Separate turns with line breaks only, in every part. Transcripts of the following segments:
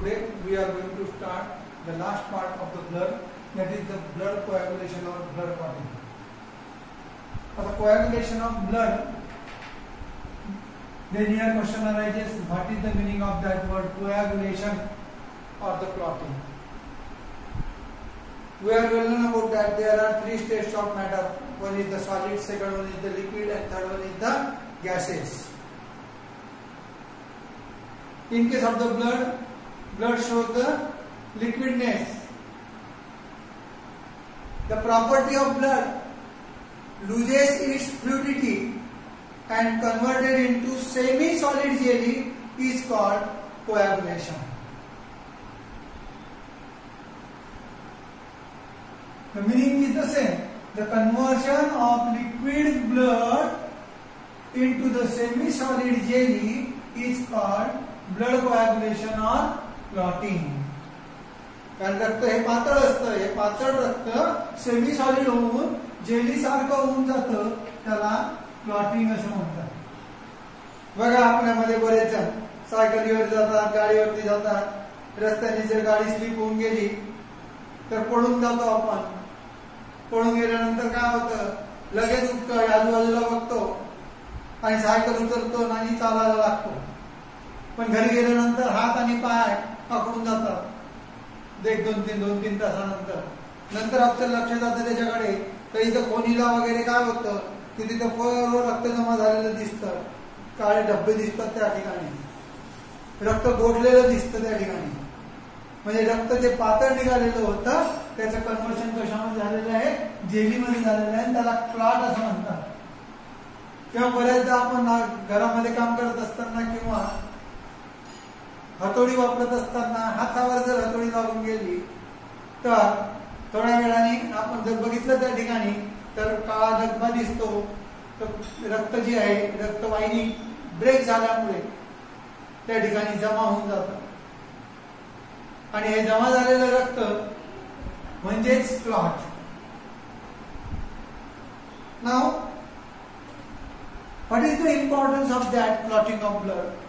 today we are going to start the last part of the blood, that is the blood coagulation or blood clotting. For the coagulation of blood, then here question arises, what is the meaning of that word coagulation or the clotting? We are well known about that there are three states of matter. One is the solid, second one is the liquid, and third one is the gases. In case of the blood shows the liquidness. The property of blood loses its fluidity and converted into semi-solid jelly is called coagulation. The meaning is the same. The conversion of liquid blood into the semi-solid jelly is called blood coagulation or clotting. कारण रक्त हे पातळ असतं, हे पातळ रक्त semi solid होऊन jelly सारखं होऊन जातं, त्याला क्लॉटिंग असं म्हणतात. बघा आपल्यामध्ये बरेच जण सायकलीवर जातात, गाडीवरती जातात, रस्त्याने जर गाडी स्लिप होऊन गेली तर पळून जातो आपण. पळून गेल्यानंतर काय होतं, लगेच उठतो, आजूबाजूला बघतो आणि सायकल उचलतो आणि चालायला लागतो. पण घरी गेल्यानंतर हात आणि पाय पकडून जातात. एक दोन तीन तासानंतर नंतर आपलं लक्ष जातं त्याच्याकडे, तर इथं कोणीला वगैरे काय होतं की तिथं पूर्ण रक्त जमा झालेलं दिसतं, काळे धब्बे दिसतात त्या ठिकाणी, रक्त गोठलेलं दिसतं त्या ठिकाणी. म्हणजे रक्त जे पातळ निघालेलं होतं त्याचं कन्व्हर्शन कशामध्ये झालेलं आहे, जेलीमध्ये झालेलं आहे, त्याला क्लॉट असं म्हणतात. किंवा बऱ्याचदा आपण घरामध्ये काम करत असताना किंवा हतोडी वापरत असताना हातावर जर हतोडी लागून गेली तर थोड्या वेळाने आपण जर बघितलं त्या ठिकाणी तर काळा धब्बा दिसतो. तर रक्त जे आहे, रक्तवाहिनी ब्रेक झाल्यामुळे त्या ठिकाणी जमा होऊन जातं आणि हे जमा झालेलं रक्त म्हणजेच clot. Now what is the importance of that clotting of blood?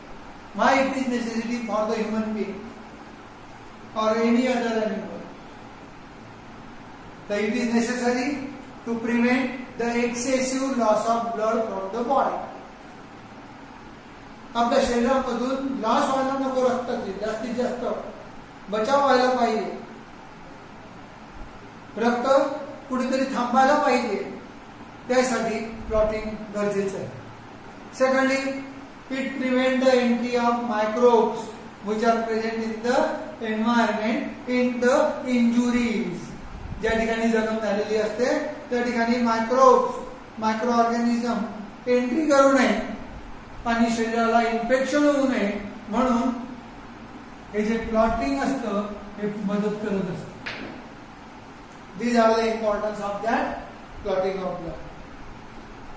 Why it is necessary for the human being or any other animal? So it is necessary to prevent the excessive loss of blood from the body. आपल्या शरीरामधून loss व्हायला नको, रक्ताचे जास्तीत जास्त बचाव व्हायला पाहिजे, रक्त कुठेतरी थांबायला पाहिजे, त्यासाठी क्लॉटिंग गरजेचं आहे. Secondly, it prevents the entry of microbes which are present in the environment in the injuries. ज्या ठिकाणी जखम झालेली असते त्या ठिकाणी मायक्रो ऑर्गॅनिझम एंट्री करू नये आणि शरीराला इन्फेक्शन होऊ नये म्हणून हे जे क्लॉटिंग असतं हे मदत करत असतं. These are the importance of that clotting of blood.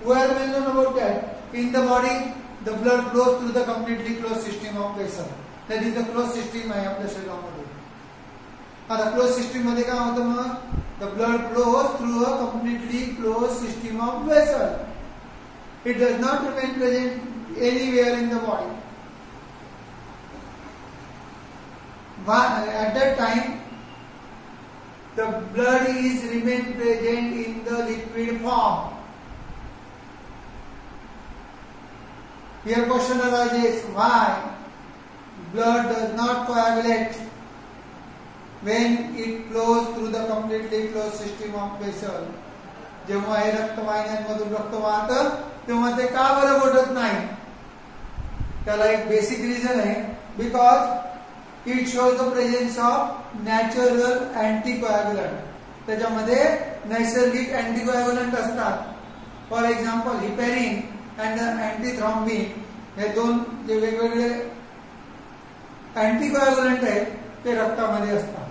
We are well known about that. In the body the blood flows through the completely closed system of vessel. That is the closed system आहे आपल्या शरीरामध्ये. आता close system मध्ये काय होतं मग, the blood flows through a completely closed system of vessel. It does not remain present anywhere in the body. At that time the blood is remain present in the liquid form. Here question arises, why blood does not coagulate when it flows through the completely closed system of vessel? जेव्हा हे रक्तवाहिन्यांमधून रक्त वाहतं तेव्हा ते का बरं घटत नाही? त्याला एक बेसिक रिझन आहे, because it shows the presence of natural anticoagulant. त्याच्यामध्ये नैसर्गिक अँटीकोॲग्युलंट असतात. For example heparin and the antithrombin, हे दोन जे वेगवेगळे अँटीकोॲग्युलंट आहेत ते रक्तामध्ये असतात.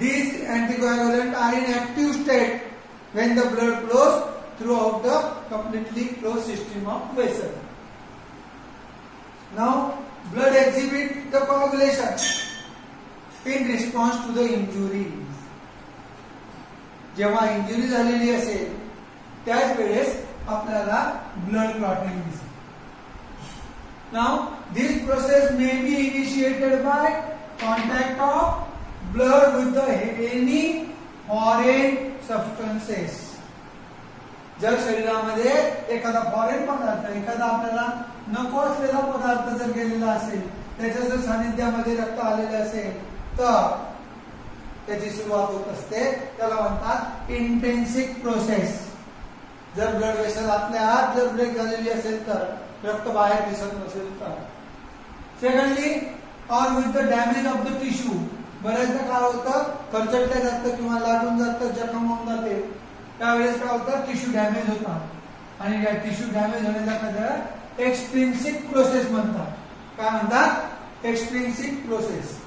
These anticoagulants are in active state when the blood flows throughout the completely closed system of vessel. Now blood exhibits the coagulation in response to the injuries. जेव्हा injury झालेली असेल त्याच वेळेस आपल्याला ब्लड क्लॉटिंग दिसते. Now This process may be initiated by contact of blood with any foreign substances. जर शरीरामध्ये एखादा फॉरेन पदार्थ, एखादा आपल्याला नको असलेला पदार्थ जर गेलेला असेल, त्याच्या जर सानिध्यामध्ये रक्त आलेले असेल तर त्याची सुरुवात होत असते. त्याला म्हणतात इंट्रिन्सिक प्रोसेस. जर ब्लड वेसल आतल्या आत जर ब्रेक झालेली असेल तर, रक्त बाहेर दिसत नसेल तर. सेकंडली, और with the damage of the tissue. बऱ्याचदा काय होतं, खरचटल्या जातं किंवा लागून जातं, जखम होऊन जाते. त्यावेळेस काय होतं, टिश्यू डॅमेज होतात आणि या टिश्यू डॅमेज होण्याचा कधी एक्सट्रिन्सिक प्रोसेस म्हणतात. काय म्हणतात? एक्सट्रिन्सिक process.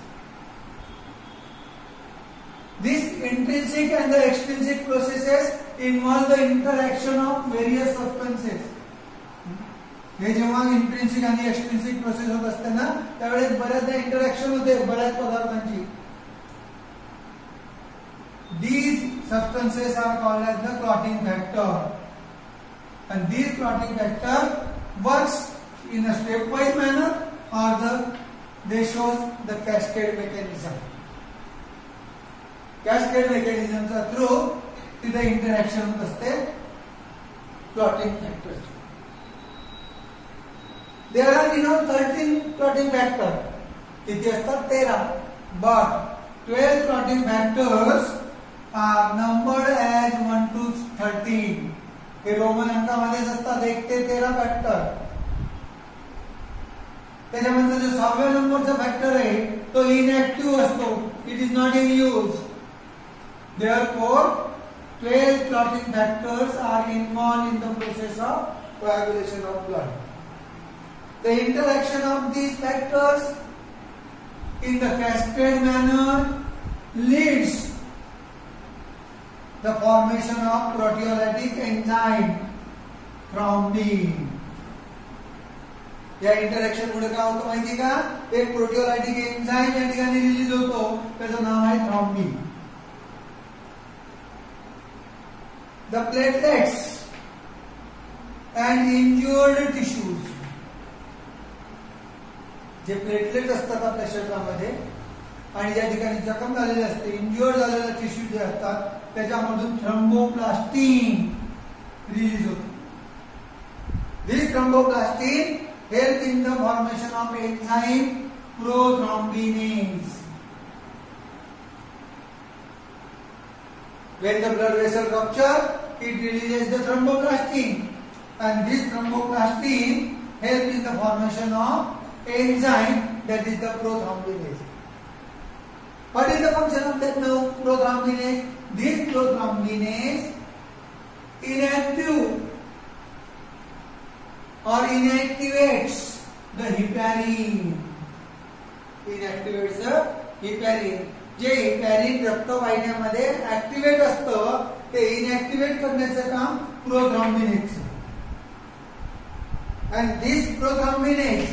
These intrinsic and the extrinsic processes involve the interaction of various substances. हे जेव्हा इंट्रिन्सिक आणि एक्सट्रिन्सिक प्रोसेस होत असते ना, त्यावेळेस बऱ्याचदा इंटरॅक्शन होते बऱ्याच पदार्थांची. These substances are called as the clotting factor, and these clotting factor works in a stepwise manner or they shows the cascade mechanism. Cascade mechanism चा थ्रू तिथे इंटरॅक्शन होत असते clotting factors. There are 13 clotting factor. किती असतात? 13. But 12 clotting factors are numbered as 1 to 13. Hey Roman अंकामध्येच असतात 1 ते 13 factor. त्याच्यामध्ये जो 6व्या नंबरचा फॅक्टर आहे तो इनएक्टिव्ह असतो. It is not in use. Therefore, 12 clotting factors are involved in the process of coagulation of blood. The interaction of these factors in the cascade manner leads the formation of proteolytic enzyme thrombin. या interaction मुळे काय होतं माहिती का? एक प्रोटिओलायटिक enzyme या ठिकाणी release होतो, त्याचं नाव आहे thrombin. The platelets and injured tissues. J platelet असतात आपल्या शरीरामध्ये आणि ज्या ठिकाणी जखम झालेली असते, इंज्युअर्ड झालेले टिश्यू जे असतात, त्याच्यामधून थ्रोम्बोप्लास्टिन रिलीज होते. This thromboplastin help in the formation of enzyme prothrombinase. When the blood vessel rupture, it releases the thromboplastin, and this thromboplastin helps in the formation of enzyme that is the prothrombinase. What is the function of that now prothrombinase? This prothrombinase inactive or inactivates the heparin. Inactivates the heparin. जे heparin रक्तवाहिन्यामध्ये activate असतं ते inactivate करण्याचं काम प्रोथ्रोम्बिनेजचं. And this prothrombinase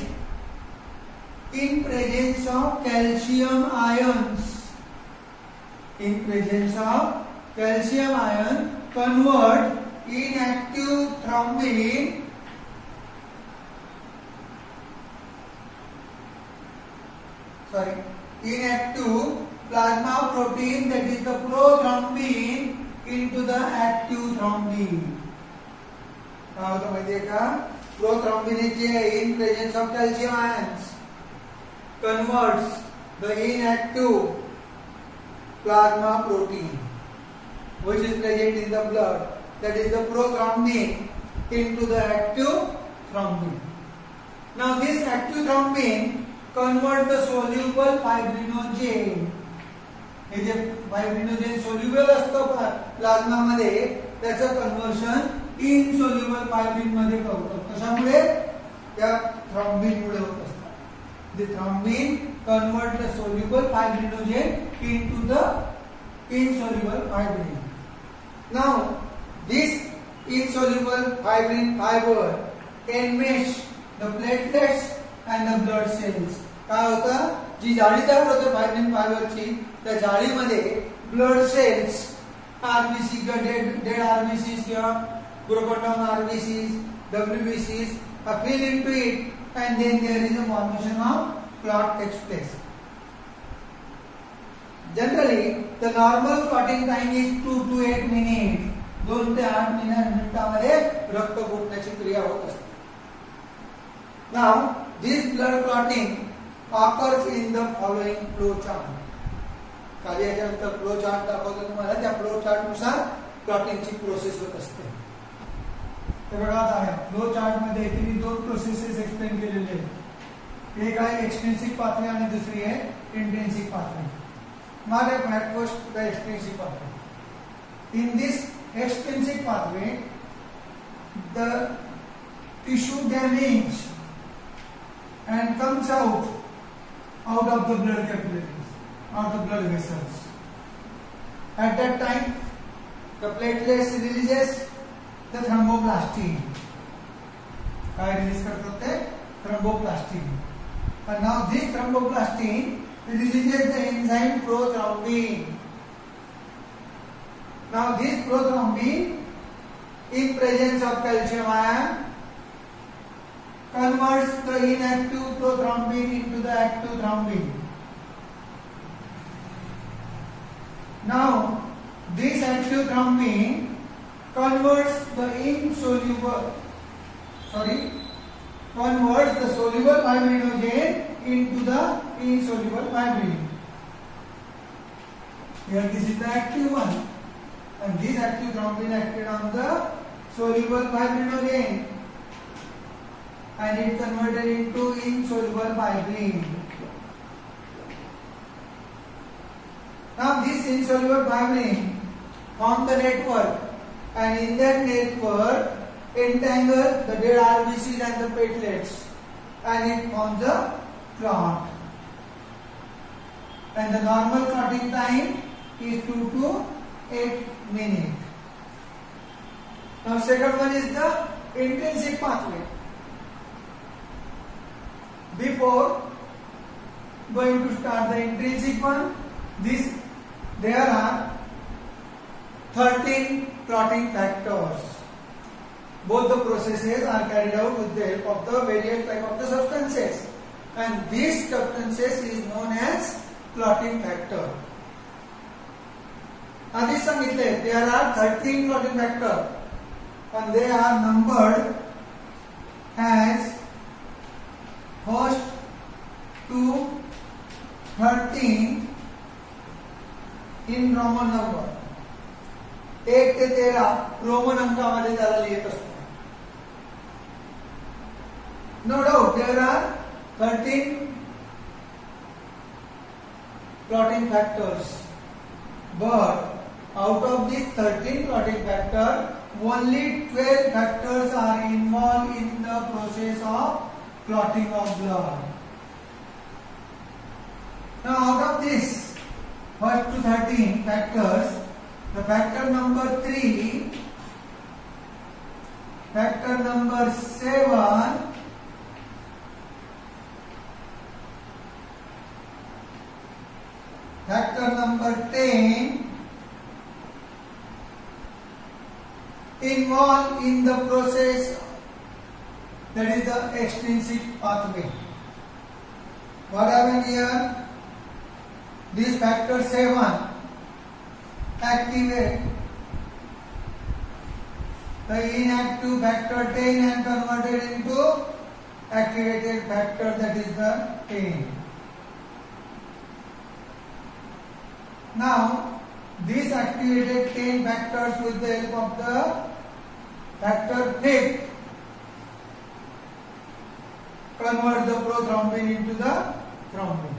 in presence of calcium ions, in presence of calcium ion convert inactive thrombin inactive plasma protein, that is the prothrombin, into the active thrombin. काय होतं माहितीये का? प्रोथ्रोम्बिनेज जे आहे इन presence of calcium ions converts the inactive plasma protein which is present in the blood, that is the prothrombin, into the active thrombin. Now this active thrombin convert the soluble fibrinogen. हे जे fibrinogen soluble असतं plasma मध्ये, त्याचं conversion insoluble fibrin मध्ये होतं. कशामुळे? त्या thrombin मुळे होत असतं. The thrombin convert the soluble fibrinogen into the insoluble fibrin. Now this insoluble fibrin fiber enmesh the platelets and the blood cells. काय होतं? जी जाळी तयार होते फायब्रिन फायबरची, त्या जाळीमध्ये ब्लड सेल्स, आरबीसी किंवा डेड आरबीसीज किंवा ब्रोकन डाउन आरबीसीज, डब्ल्यूबीसीज fill into it and then there is a formation of clot takes place. Generally, the normal clotting time is 2 to 8 minutes. 2 ते 8 मिनिटांमध्ये रक्त फुटण्याची क्रिया होत असते. Now, this blood clotting occurs in the following flow chart. खाली याच्यानंतर flow chart दाखवतो तुम्हाला. त्या फ्लो चार्ट नुसार क्लॉटिंगची प्रोसेस होत असते. हे बघा आता फ्लो चार्ट मध्ये तिने 2 प्रोसेसेस एक्सप्लेन केलेले आहेत. एक आहे एक्सटेन्सिव पाथवे आणि दुसरी आहे intensive pathway. Now let first the extrinsic pathway. In this extrinsic pathway, the tissue damage and comes out of the blood capillaries, out of the blood vessels. At that time, the platelets releases the thromboplastin. काय release करतात ते thromboplastin. And now this thromboplastin releases the enzyme prothrombin. Now this prothrombin, in presence of calcium ion, converts the inactive prothrombin into the active thrombin. Now this active thrombin converts the soluble fibrinogen into the insoluble fibrin. Here this is the active one, and this active thrombin acted on the soluble fibrinogen and it converted into insoluble fibrin. Now this insoluble fibrin form the network, and in that network entangle the dead RBCs and the platelets, and it forms a clot. And the normal clotting time is 2 to 8 minutes. Now second one is the intrinsic pathway. Before going to start the intrinsic one, there are 13 clotting factors. Both the processes are carried out with the help of the various type of the substances, and these substances is known as clotting factor. आधी सांगितले there are 13 clotting factor, and they are numbered as first to 13 in Roman number. 1 ते 13 Roman अंकामध्ये त्याला लिहित असतो. No doubt there are 13 clotting factors, but out of these 13 clotting factors, only 12 factors are involved in the process of clotting of blood. Now out of this first to 13 factors, the factor number 3, factor number 7, factor number 10 involved in the process, that is the extrinsic pathway. What happened here? This factor 7 activate the inactive factor 10 and converted into activated factor, that is the 10. Now these activated 10 factors with the help of the factor 5 convert the prothrombin into the thrombin.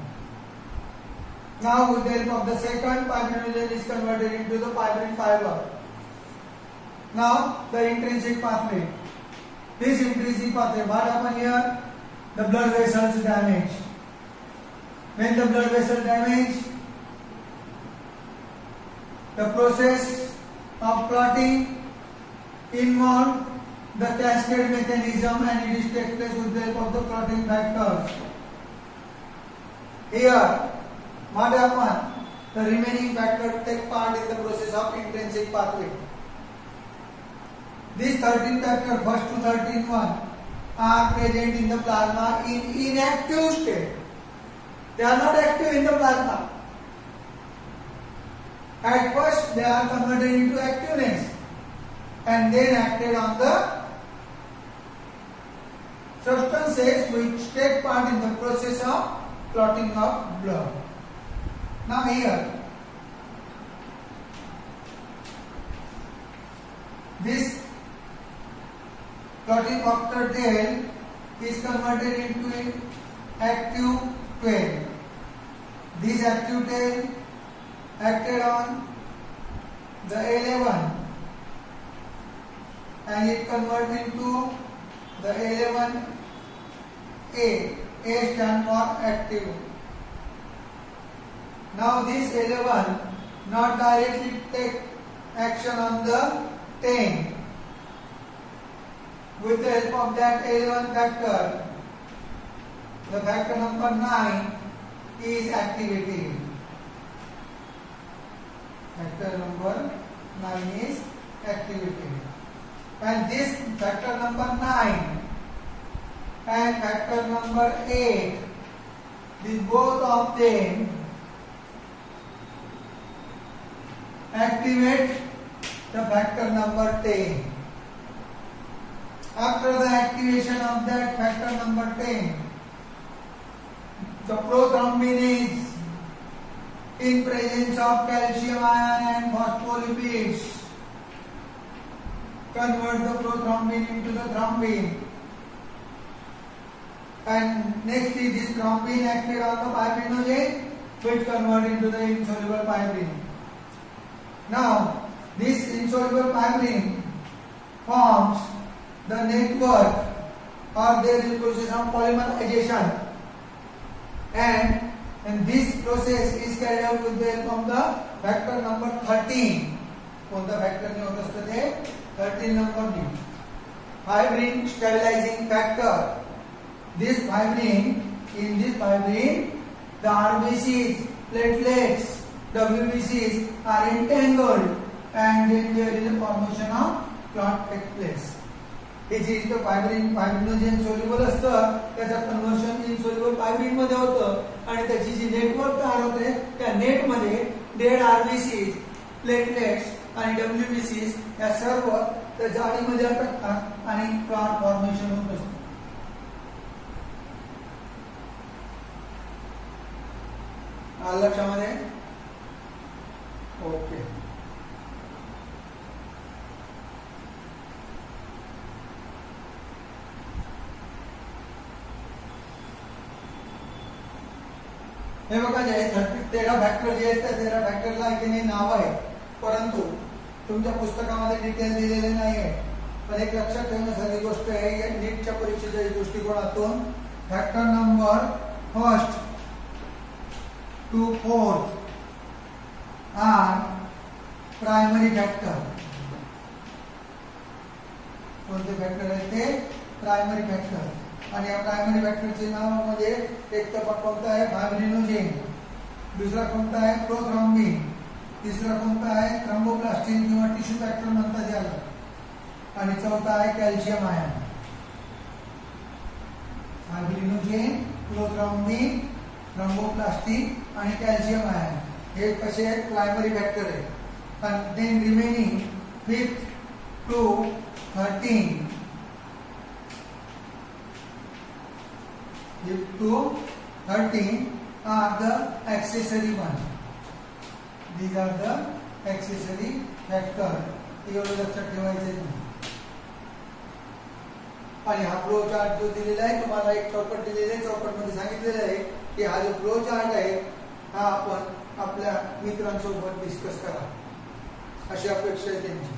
Now with the help of the second, fibrinogen is converted into the fibrin fiber. Now the intrinsic pathway. This intrinsic pathway, what happened here? The blood vessels damage. When the blood vessel damage, the process of clotting involved the cascade mechanism, and it is takes place with the help of the clotting factors. Here, what happened? The remaining factors take part in the process of intrinsic pathway. These 13 factors, first to 13 one, are present in the plasma in inactive state. They are not active in the plasma. At first they are converted into activeness and then acted on the substances which take part in the process of clotting of blood. Now here, this clotting factor tail is converted into active tail. This active tail acted on the A11 and it converted into the A11A. A stands for active. Now this A11 not directly take action on the 10. With the help of that A11 factor, the factor number 9 is activated. Factor number 9 is activated. And this factor number 9 and factor number 8, these both of them activate the factor number 10. After the activation of that factor number 10, the prothrombin in presence of calcium ion and phospholipids convert the prothrombin into the thrombin, and next is this thrombin acted on the fibrinogen which convert into the insoluble fibrin. Now this insoluble fibrin forms the network, or there is a process of polymerization, and this process is carried out with the help of the factor number 13. कोणता factor ने होत असतं ते 13 number ने fibrin stabilizing factor. This fibrin, in this fibrin, the RBCs, platelets, WBCs are entangled, and then there is a formation of clot takes place. हे जे इथं fibrinogen soluble असतं त्याचं conversion insoluble fibrin मध्ये होतं आणि त्याची जी नेटवर्क तयार होते त्या नेट मध्ये डेड आरबीसीज, प्लेटलेट्स आणि डब्ल्यूबीसीज या सर्व त्या जाळीमध्ये अटकतात आणि क्लॉट फॉर्मेशन होत असतं. आलं लक्षामध्ये? ओके. हे बघा जे 13 फॅक्टर जे आहेत त्या 13 फॅक्टरला काही नाव आहे, परंतु तुमच्या पुस्तकामध्ये डिटेल दिलेले नाही आहे. पण एक लक्षात ठेवण्यासारखी गोष्ट आहे, या नीटच्या परीक्षेच्या दृष्टिकोनातून factor number 1st to 4th are primary factor. कोणते फॅक्टर आहेत ते? Primary factor. आणि या प्रायमरी फॅक्टरचे नावामध्ये एक तर कोणता आहे? फायब्रिनोजेन. दुसरा कोणता आहे? प्रोथ्रोम्बिन. तिसरा कोणता आहे? थ्रोम्बोप्लास्टिन किंवा टिश्यू फॅक्टर म्हणतात याला. आणि चौथा आहे calcium ion. Fibrinogen, prothrombin, thromboplastin आणि कॅल्शियम आयन हे कसे आहेत? प्रायमरी फॅक्टर आहे. आणि then remaining 5th to 13 to 13 are the accessory one. These are the accessory factor. एवढं लक्षात ठेवायचं आहे. आणि हा फ्लो चार्ट जो दिलेला आहे तुम्हाला एक चौकट दिलेला आहे, चौकट मध्ये सांगितलेलं आहे की हा जो फ्लो चार्ट आहे हा आपण आपल्या मित्रांसोबत डिस्कस करा अशी अपेक्षा आहे त्यांची.